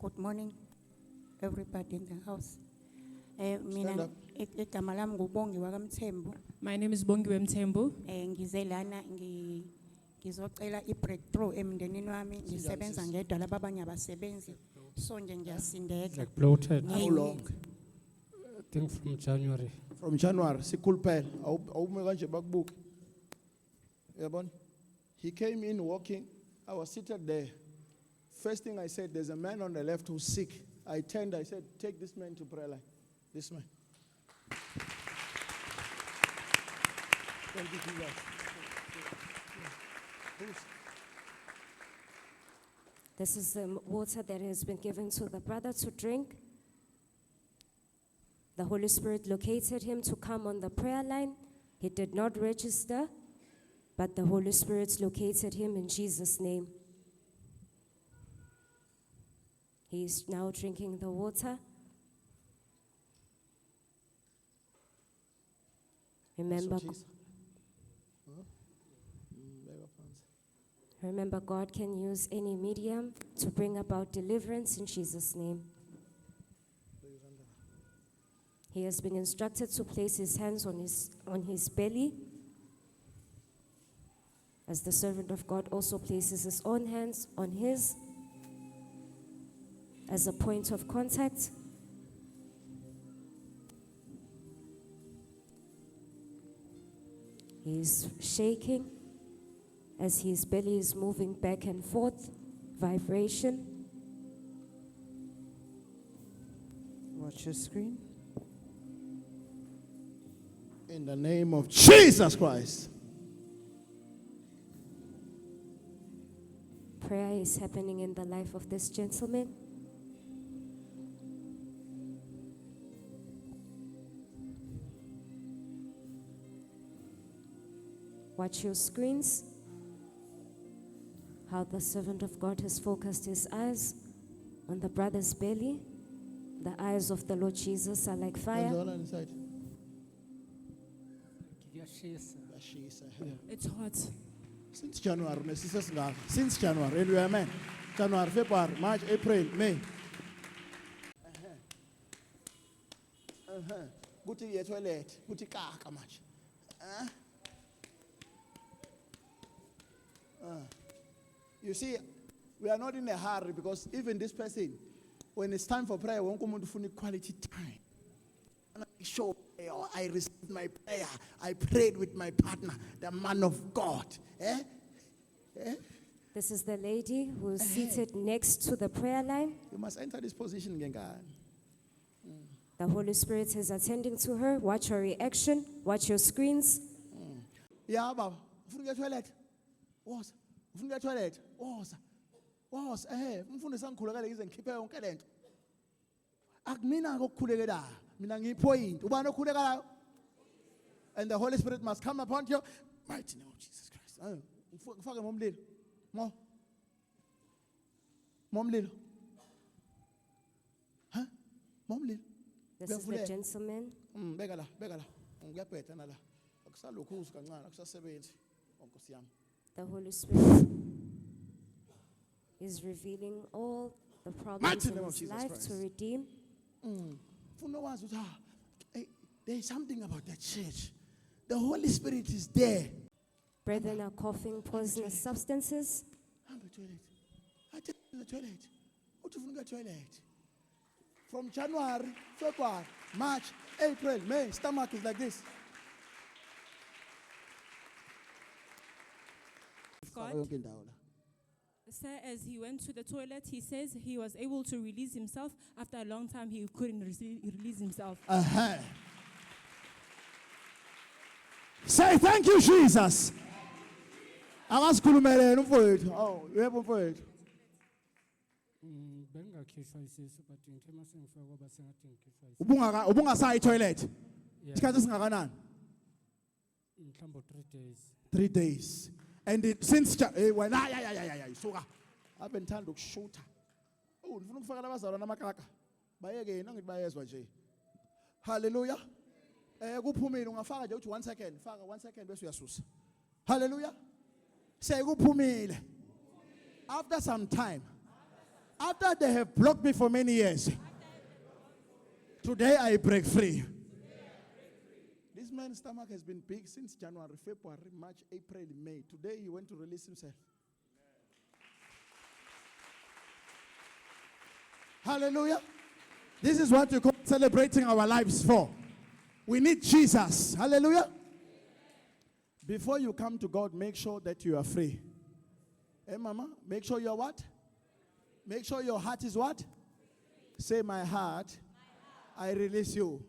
Good morning, everybody in the house. Stand Mina up. igama lami nguBongiwa kaMthembu. My name is Bongiwe Mthembu. Ngize lana ngizocela i-breakthrough emndenini wami. Ngisebenza ngedwa laba abanye abasebenzi. So nje ngiyasindeka. Like bloated. How long? I think from January. From January, sikhuluphela. Awume kanje bakubuke. Yabona? He came in walking. I was seated there. First thing I said, there's a man on the left who's sick. I turned, I said, take this man to prayer line. This man. Thank you, Jesus. This is the water that has been given to the brother to drink. The Holy Spirit located him to come on the prayer line. He did not register, but the Holy Spirit located him in Jesus' name. He is now drinking the water. Remember, remember, God can use any medium to bring about deliverance in Jesus' name. He has been instructed to place his hands on his belly, as the servant of God also places his own hands on his as a point of contact. He is shaking as his belly is moving back and forth, vibration. Watch your screen. In the name of Jesus Christ. Prayer is happening in the life of this gentleman. Watch your screens. How the servant of God has focused his eyes on the brother's belly. The eyes of the Lord Jesus are like fire. Inside. It's hot. Since January, since January, and we are men. January, February, March, April, May. Guti ye toilet, guti kaka much. You see, we are not in a hurry because even this person, when it's time for prayer, won't come to find quality time. And I show, I received my prayer. I prayed with my partner, the man of God. This is the lady who is seated next to the prayer line. You must enter this position, Gengan. The Holy Spirit is attending to her. Watch her reaction. Watch your screens. Yeah, Baba. Ufuna toilet. Was. Ufuna toilet. Was. Was. Mfuna sangikhulekele ize ngikhiphe yonke lento. Akumina ngokukhuleka la. Mina ngiyipoint. Ubani okhulekayo? And the Holy Spirit must come upon you. Mighty name of Jesus Christ. Ufake momlilo. Momlilo. Huh? Momlilo. This is the gentleman. Beka la. Ngiyabhetha nala. Akusalokhu kancane akusasebenzi. Nkosi yami. The Holy Spirit is revealing all the problems in his life to redeem. There is something about that church. The Holy Spirit is there. Brethren are coughing poisonous substances. I take the toilet. What if you get toilet? From January, February, March, April, May, stomach is like this. God, sir, as he went to the toilet, he says he was able to release himself. After a long time, he couldn't release himself. Say thank you, Jesus. Akasikhulumele umfowethu. Oh, yebo mfowethu. Bengakhishwa isisu but ngithe mase ngifika kwaba sengathi ngikhishwa isisu. Ubungasayi toilet. Yeah. Isikhathi singakanani? Mhlambo 3 days. 3 days. And since when suka abe ngithanda ukushutha. Oh, ngifuna ukufaka labazalwana amakaka. Bayeke yena ngithi bayezwa nje. Hallelujah. Kuphumile ungafaka nje uthi 1 second, faka 1 second bese uyasusa. Hallelujah. Say kuphumile. After some time, After they have blocked me for many years, today I break free. This man's stomach has been big since January, February, March, April, May. Today he went to release himself. Hallelujah. This is what we call celebrating our lives for. We need Jesus. Hallelujah. Before you come to God, make sure that you are free. Hey, mama, make sure you are what? Make sure your heart is what? Say, my heart, I release you.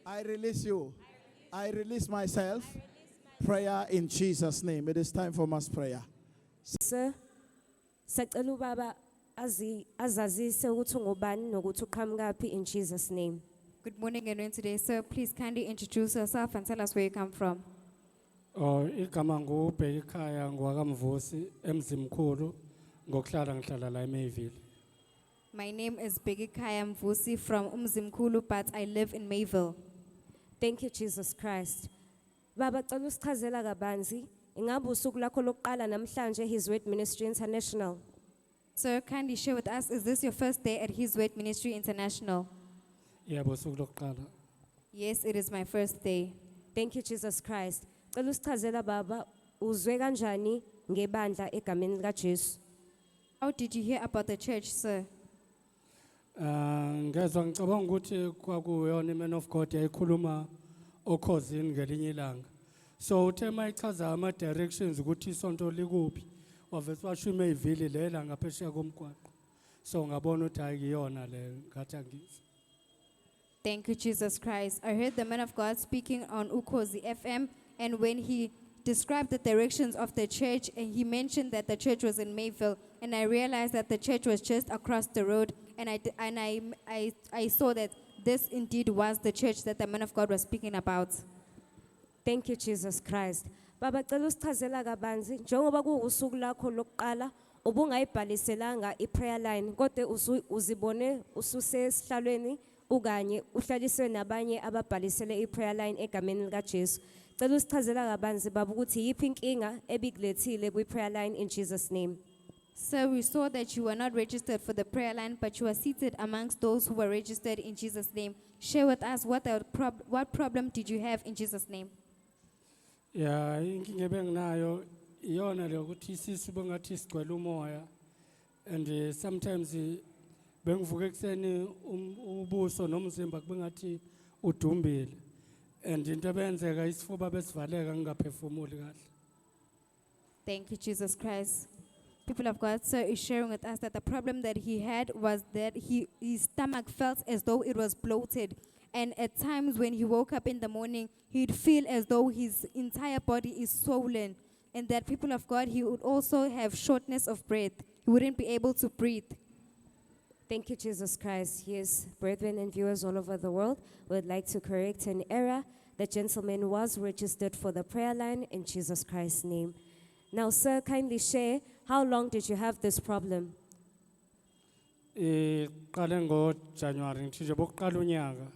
I release you. I release myself. Prayer in Jesus' name. It is time for mass prayer. Sir, sacela ubaba azazise ukuthi ungubani nokuthi uqhamuka kaphi in Jesus' name. Good morning and today, sir. Please kindly introduce yourself and tell us where you come from. Igama ngubheka ekhaya ngwakamvusi emzimkhulu ngokuhlala ngihlala la eMayville. My name is Begikaya Mvusi from Umzimkulu, but I live in Mayville. Thank you, Jesus Christ. Baba, cela usichazela kabanzi, ingabe usuku lakho lokuqala namhlanje His Word Ministry International? Sir, kindly share with us, is this your first day at His Word Ministry International? Yebo usuku lokuqala. Yes, it is my first day. Thank you, Jesus Christ. Cela usichazela baba, uzwe kanjani ngebandla egameni lika Jesu? How did you hear about the church, sir? Ngezwe ngicabanga ukuthi kwakuyona iman of God yayikhuluma okhosini ngelinye ilanga. So uthe mayichaza ama directions ukuthi isonto likuphi. Wavese washo iMayville lela ngaphesheya komgwaqo. So ngabona ukuthi ayiyona le ngathi angizwe. Thank you, Jesus Christ. I heard the man of God speaking on Ukozi FM, and when he described the directions of the church, and he mentioned that the church was in Mayville, and I realized that the church was just across the road, and I saw that this indeed was the church that the man of God was speaking about. Thank you, Jesus Christ. Baba, cela usichazela kabanzi, njengoba kuusuku lakho lokuqala, ubungayibhaliselanga i-prayer line, kodwa uzibone ususesihlalweni ukanye uhlaliswe nabanye ababhalisele i-prayer line egameni lika Jesu. Cela usichazela kabanzi baba ukuthi yiphi inkinga ebikulethile kwi-prayer line in Jesus' name. Sir, we saw that you were not registered for the prayer line, but you were seated amongst those who were registered in Jesus' name. Share with us what problem did you have in Jesus' name? Yeah, inkinga ebenginayo iyona le ukuthi isisu bengathi sigcwele umoya, and sometimes bengivuka ekseni ubuso nomzimba kubengathi udumbile, and into ebenzeka isifuba besivaleka ngingaphefumuli kahle. Thank you, Jesus Christ. People of God, sir is sharing with us that the problem that he had was that his stomach felt as though it was bloated. And at times when he woke up in the morning, he'd feel as though his entire body is swollen. And that, people of God, he would also have shortness of breath. He wouldn't be able to breathe. Thank you, Jesus Christ. Yes, brethren and viewers all over the world, would like to correct an error. The gentleman was registered for the prayer line in Jesus Christ's name. Now, sir, kindly share, how long did you have this problem? Qale ngoJanuary ngithi nje bokuqala unyaka.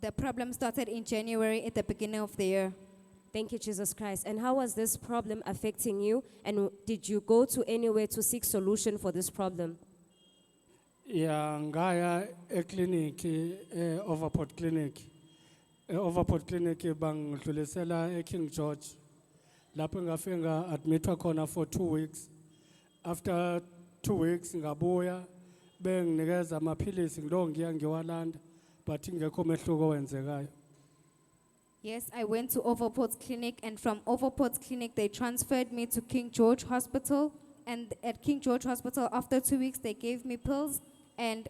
The problem started in January at the beginning of the year. Thank you, Jesus Christ. And how was this problem affecting you? And did you go to anywhere to seek solution for this problem? Yeah, ngaya clinic, Overport Clinic. Overport Clinic bangidlulisela King George. Lapho ngafika nga-admitwa khona for 2 weeks. After 2 weeks ngabuya benginikeza amaphilisi ngilo ngiya ngiwalanda, but ingekho mehluko wenzekayo. Yes, I went to Overport Clinic, and from Overport Clinic, they transferred me to King George Hospital. And at King George Hospital, after 2 weeks, they gave me pills, and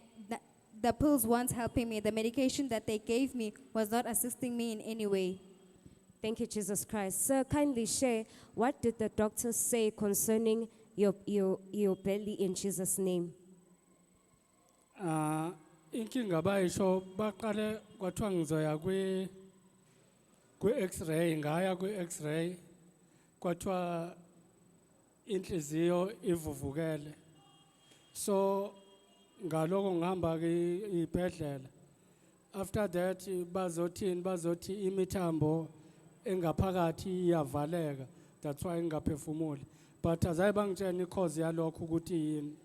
the pills weren't helping me. The medication that they gave me was not assisting me in any way. Thank you, Jesus Christ. Sir, kindly share, what did the doctors say concerning your belly in Jesus' name? Inkinga bayisho baqale kwathiwa ngizoya kwi-X-ray, ngaya kwi-X-ray kwathiwa inhliziyo ivuvukele. So ngaloko ngihamba ibhedlela. After that bazothi imithambo engaphakathi iyavaleka, that's why ngingaphefumuli. But azaye bangitshela ikhozi yalokho ukuthi yini.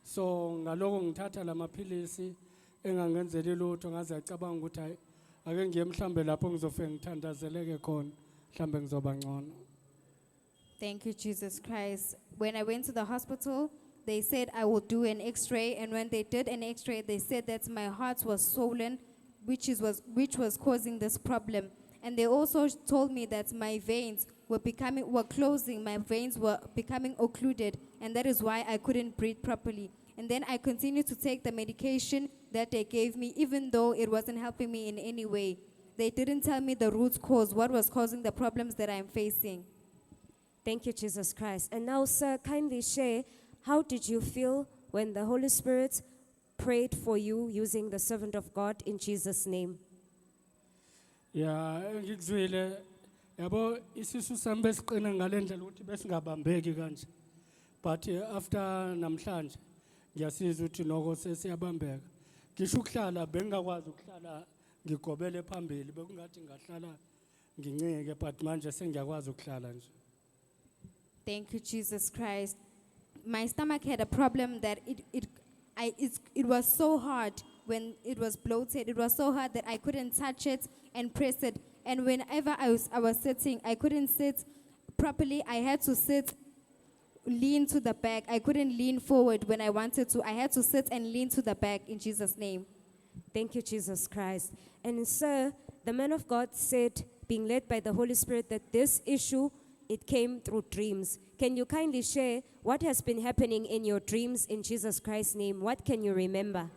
So ngaloko ngithatha lamaphilisi engangenzeli lutho ngaze acabanga ukuthi hayi ake ngiye mhlambe lapho ngizofike ngithandazeleke khona mhlambe ngizoba ngcono. Thank you, Jesus Christ. When I went to the hospital, they said I would do an x-ray, and when they did an x-ray, they said that my heart was swollen, which was causing this problem. And they also told me that my veins were closing, my veins were becoming occluded, and that is why I couldn't breathe properly. And then I continued to take the medication that they gave me, even though it wasn't helping me in any way. They didn't tell me the root cause, what was causing the problems that I'm facing. Thank you, Jesus Christ. And now, sir, kindly share, how did you feel when the Holy Spirit prayed for you using the servant of God in Jesus' name? Ya ngikuzwile yabo isisu sami besiqina ngalendlela ukuthi besingabambeki kanje. But after namhlanje ngiyasizwa ukuthi noko sesiyabambeka. Ngisho ukuhlala bengakwazi ukuhlala ngigobele phambili bekungathi ngahlala ngincike but manje sengiyakwazi ukuhlala nje. Thank you, Jesus Christ. My stomach had a problem that it was so hard when it was bloated. It was so hard that I couldn't touch it and press it. And whenever I was sitting, I couldn't sit properly. I had to lean to the back. I couldn't lean forward when I wanted to. I had to sit and lean to the back in Jesus' name. Thank you, Jesus Christ. And sir, the man of God said, being led by the Holy Spirit, that this issue, it came through dreams. Can you kindly share what has been happening in your dreams in Jesus Christ's name? What can you remember?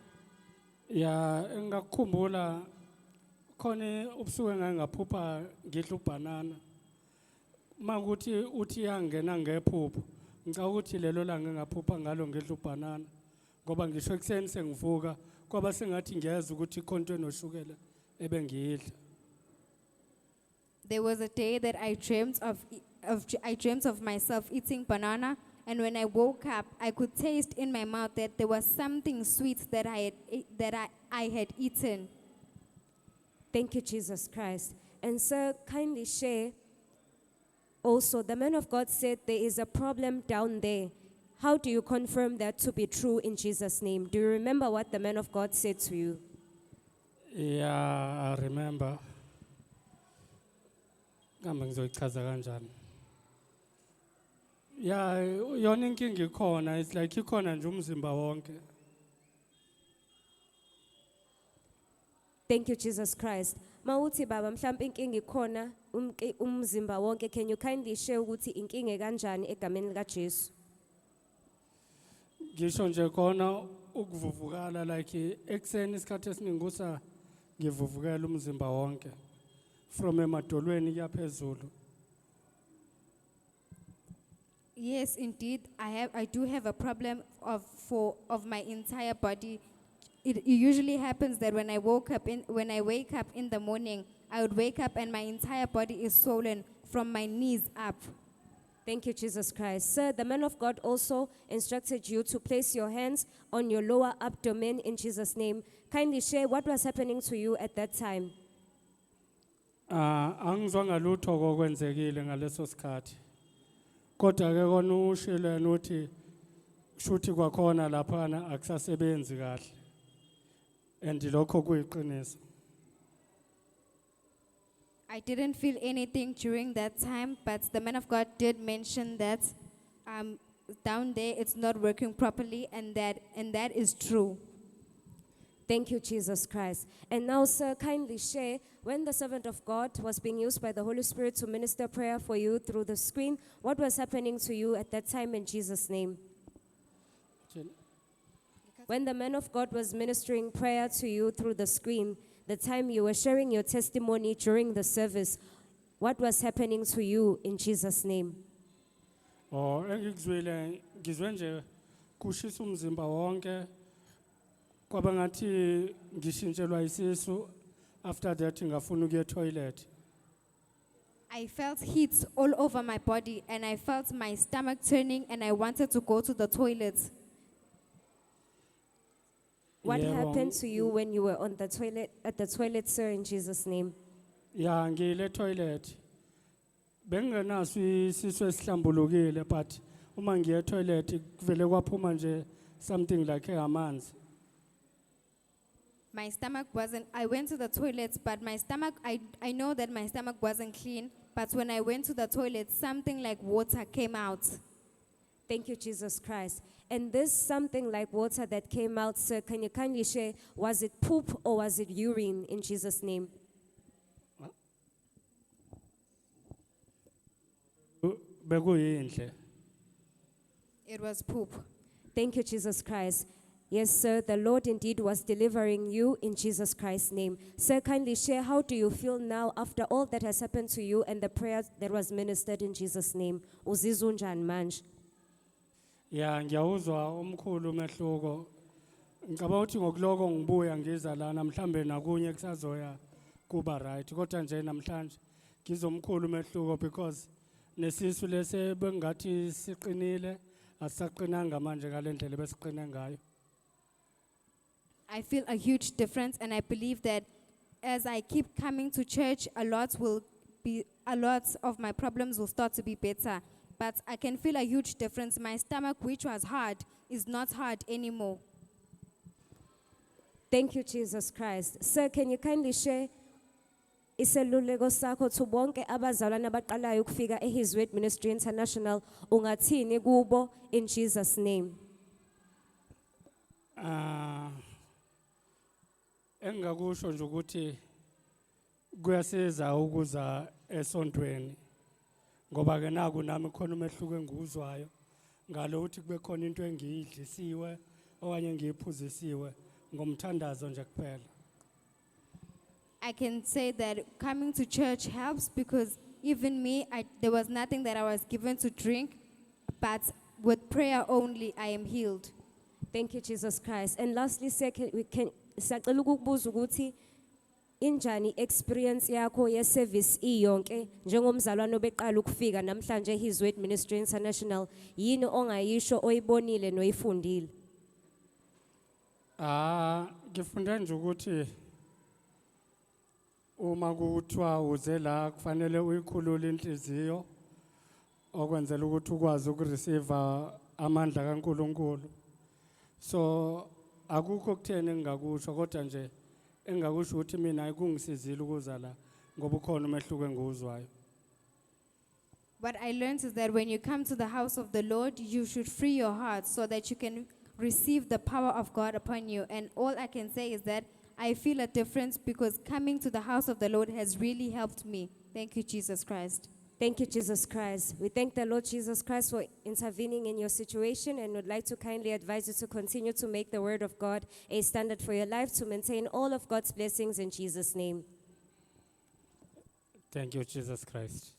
Ya engakukhumbula khona ubusuku engangaphupha ngidla ubanana. Makuthi uthi yangena ngephupho. Ngicela ukuthi lelo langa engaphupha ngalo ngidla ubanana. Ngoba ngisho ekseni sengivuka kwaba sengathi ngiyeza ukuthi ikhonto enoshukela ebengidla. There was a day that I dreamt of myself eating banana, and when I woke up, I could taste in my mouth that there was something sweet that I had eaten. Thank you, Jesus Christ. And sir, kindly share. Also, the man of God said there is a problem down there. How do you confirm that to be true in Jesus' name? Do you remember what the man of God said to you? Yeah, I remember. Kambe ngizoyichaza kanjani? Yeah, yona inkinga ikhona, it's like ikhona nje umzimba wonke. Thank you, Jesus Christ. Mawuthi baba mhlawumbe inkinga ikhona umzimba wonke, can you kindly share ukuthi inkinga kanjani egameni lika Jesu? Ngisho nje khona ukuvuvukala like ekseni isikhathi esiningi usa ngivuvukela umzimba wonke from emadolweni kuya phezulu. Yes, indeed, I do have a problem of my entire body. It usually happens that when I wake up in the morning, I would wake up and my entire body is swollen from my knees up. Thank you, Jesus Christ. Sir, the man of God also instructed you to place your hands on your lower abdomen in Jesus' name. Kindly share what was happening to you at that time. Angizwanga lutho kokwenzekile ngaleso sikhathi. Kodwa ke kona ushile nothi shuthi kwakhona lapha akusasebenzi kahle. And lokho kuyiqiniso. I didn't feel anything during that time, but the man of God did mention that down there it's not working properly, and that is true. Thank you, Jesus Christ. And now, sir, kindly share, when the servant of God was being used by the Holy Spirit to minister prayer for you through the screen, what was happening to you at that time in Jesus' name? When the man of God was ministering prayer to you through the screen, the time you were sharing your testimony during the service, what was happening to you in Jesus' name? Oh, engikuzwile ngizwe nje kushisa umzimba wonke. Kwaba ngathi ngishintshelwa isisu, after that ngafuna ukuya toilet. I felt heat all over my body, and I felt my stomach turning, and I wanted to go to the toilet. What Yebo, happened to you when you were on the toilet, at the toilet, sir, in Jesus' name? Ya ngile toilet. Bengenaso isisu esihlambulukile, but uma ngiye toilet kuvele kwaphuma nje something like amanzi. My stomach wasn't, I went to the toilet, but my stomach, I know that my stomach wasn't clean, but when I went to the toilet, something like water came out. Thank you, Jesus Christ. And this something like water that came out, sir, can you kindly share, was it poop or was it urine in Jesus' name? Bekuyinhle. It was poop. Thank you, Jesus Christ. Yes, sir, the Lord indeed was delivering you in Jesus Christ's name. Sir, kindly share, how do you feel now after all that has happened to you and the prayer that was ministered in Jesus' name? Uzizwa unjani manje? Ya ngiyawuzwa omkhulu umehluko. Ngicabanga ukuthi ngokuloko ngibuya ngiza lana mhlambe nakunye kusazoya kuba right kodwa nje namhlanje ngizomkhulu umehluko because nesisu lese bengathi siqinile asaqinanga manje ngalendlela besiqine ngayo. I feel a huge difference, and I believe that as I keep coming to church, a lot of my problems will start to be better. But I can feel a huge difference. My stomach, which was hard, is not hard anymore. Thank you, Jesus Christ. Sir, can you kindly share iseluleko sakho to bonke abazalwane abaqalayo ukufika eHis Word Ministry International ungathini kubo in Jesus' name? Engakusho nje ukuthi kuyasiza ukuza esontweni ngoba ke naku nami khona umehluko enguzwayo ngalo ukuthi kube khona into engiyidlisiwe okanye ngiyiphuzisiwe ngomthandazo nje kuphela. I can say that coming to church helps because even me, there was nothing that I was given to drink, but with prayer only, I am healed. Thank you, Jesus Christ. And lastly, second, siyacela ukukubuza ukuthi injani experience yakho ye service iyonke njengomzalwane obeqala ukufika namhlanje His Word Ministry International, yini ongayisho oyibonile noyifundile? Ngifunde nje ukuthi uma kuthiwa uze la kufanele uyikhulule inhliziyo okwenzela ukuthi ukwazi ukureceive amandla kaNkuluNkulu. So akukho kutheni engakusho kodwa nje engakusho ukuthi mina ayikungisizile ukuza la ngoba ukhona umehluko enguzwayo. What I learned is that when you come to the house of the Lord, you should free your heart so that you can receive the power of God upon you. And all I can say is that I feel a difference because coming to the house of the Lord has really helped me. Thank you, Jesus Christ. Thank you, Jesus Christ. We thank the Lord Jesus Christ for intervening in your situation and would like to kindly advise you to continue to make the word of God a standard for your life to maintain all of God's blessings in Jesus' name. Thank you, Jesus Christ.